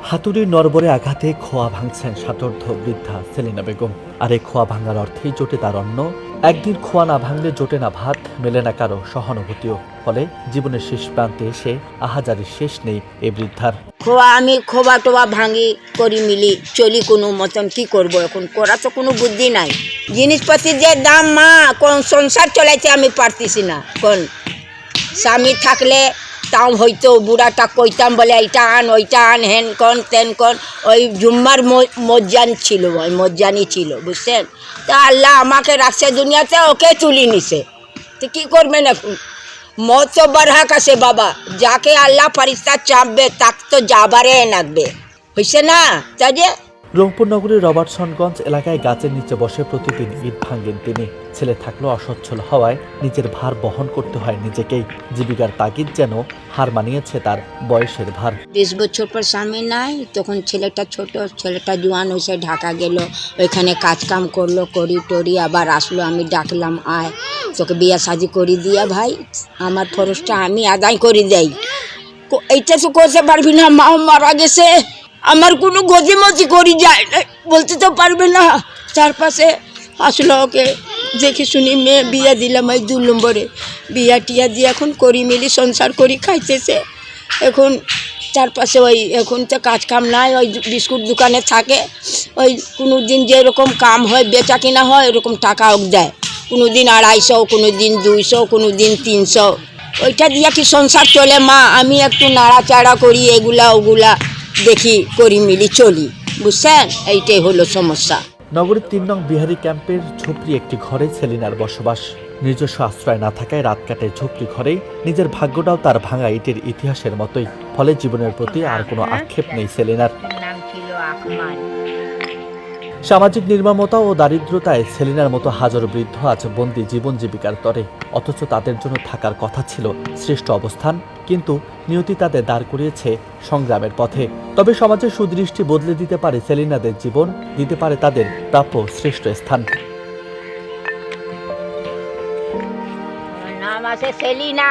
হাতুড়ির নরবরে আঘাতে খোয়া ভাঙছেন ষাটোর্ধ্ব বৃদ্ধা সেলিনা বেগম। আর এই খোয়া ভাঙার অর্থেই জোটে তার অন্ন। একদিন খোয়া না ভাঙলে জোটে না ভাত, মেলে না কারো সহানুভূতিও। ফলে জীবনের শেষ প্রান্তে এসে আহাজারির শেষ নেই এই বৃদ্ধার। খোয়া আমি খোবা টোবা ভাঙি করি মিলি চলি কোনো মতন, কি করব এখন, করা তো কোনো বুদ্ধি নাই। জিনিসপাতির যে দাম মা, কোন সংসার চলাইতে আমি পারতেছি না। কোন স্বামী থাকলে তাও হয়তো বুড়াটা কইতাম, বলে এইটা আন ওইটা আন, হেন কন তেন কন। ওই জুম্মার মজ্জান ছিল, ওই মজ্জানি ছিল, বুঝছেন। তা আল্লাহ আমাকে রাখছে দুনিয়াতে, ওকে তুলি নিছে, তো কী করবেন এখন। মত তো বারহাক আছে বাবা, যাকে আল্লাহ ফারিস্তা চাপবে তাক তো যাবারে লাগবে, হয়েছে না। তাই যে রংপুর নগরীর রবার্টসনগঞ্জ এলাকায় গাছের নিচে বসে প্রতিদিন ইট ভাঙেন তিনি। ছেলে থাকলেও অসচ্ছল হওয়ায় নিজের ভার বহন করতে হয় নিজেকেই। জীবিকার তাগিদ যেন হার মানিয়েছে তার বয়সের ভার। 20 বছর পর স্বামী নাই, তখন ছেলেটা ছোট, ছেলেটা জোয়ান হয়েছে, ঢাকা গেল, ওইখানে কাজকাম করলো, করি টরি আবার আসলো। আমি ডাকলাম, আয় তোকে বিয়া শাদি করি দিয়া ভাই, আমার খরচটা আমি আদায় করে দেই। এইটা তো করতে পারবি না, মা মারা গেছে, আমার কোনো গজিমজি করি যায় না, বলতে তো পারবে না। চারপাশে আসলো, ওকে দেখে শুনি মেয়ে বিয়া দিলাম, ওই 2 নম্বরে বিয়া টিয়া দিয়ে এখন করি মিলি সংসার করি খাইতেছে। এখন চারপাশে ওই এখন তো কাজ কাম নাই, ওই বিস্কুট দোকানে থাকে, ওই কোনো দিন যেরকম কাম হয় বেচা কিনা হয় এরকম টাকাও দেয়, কোনো দিন 250, কোনো দিন 200, কোনো দিন 300, ওইটা দিয়ে কি সংসার চলে মা। আমি একটু নাড়াচাড়া করি, এগুলা ওগুলা দেখি, করি মিলি চলি, বুঝছেন। এইটাই হলো সমস্যা। নগরীর 3 নং বিহারি ক্যাম্পের ঝুপড়ি একটি ঘরে সেলিনার বসবাস। নিজস্ব আশ্রয় না থাকায় রাত কাটে ঝুপড়ি ঘরেই। নিজের ভাগ্যটাও তার ভাঙা ইটের ইতিহাসের মতোই। ফলে জীবনের প্রতি আর কোনো আক্ষেপ নেই সেলিনার। সামাজিক নির্মমতা ও দারিদ্রতায় সেলিনার মতো হাজারো বৃদ্ধ আজ বন্দী জীবন জীবিকার তরে। অথচ তাদের জন্য থাকার কথা ছিল শ্রেষ্ঠ অবস্থান, কিন্তু নিয়তি তাদের দাঁড় করিয়েছে সংগ্রামের পথে। তবে সমাজের সুদৃষ্টি বদলে দিতে পারে সেলিনাদের জীবন, দিতে পারে তাদের প্রাপ্য শ্রেষ্ঠ স্থান। নাম আছে সেলিনা।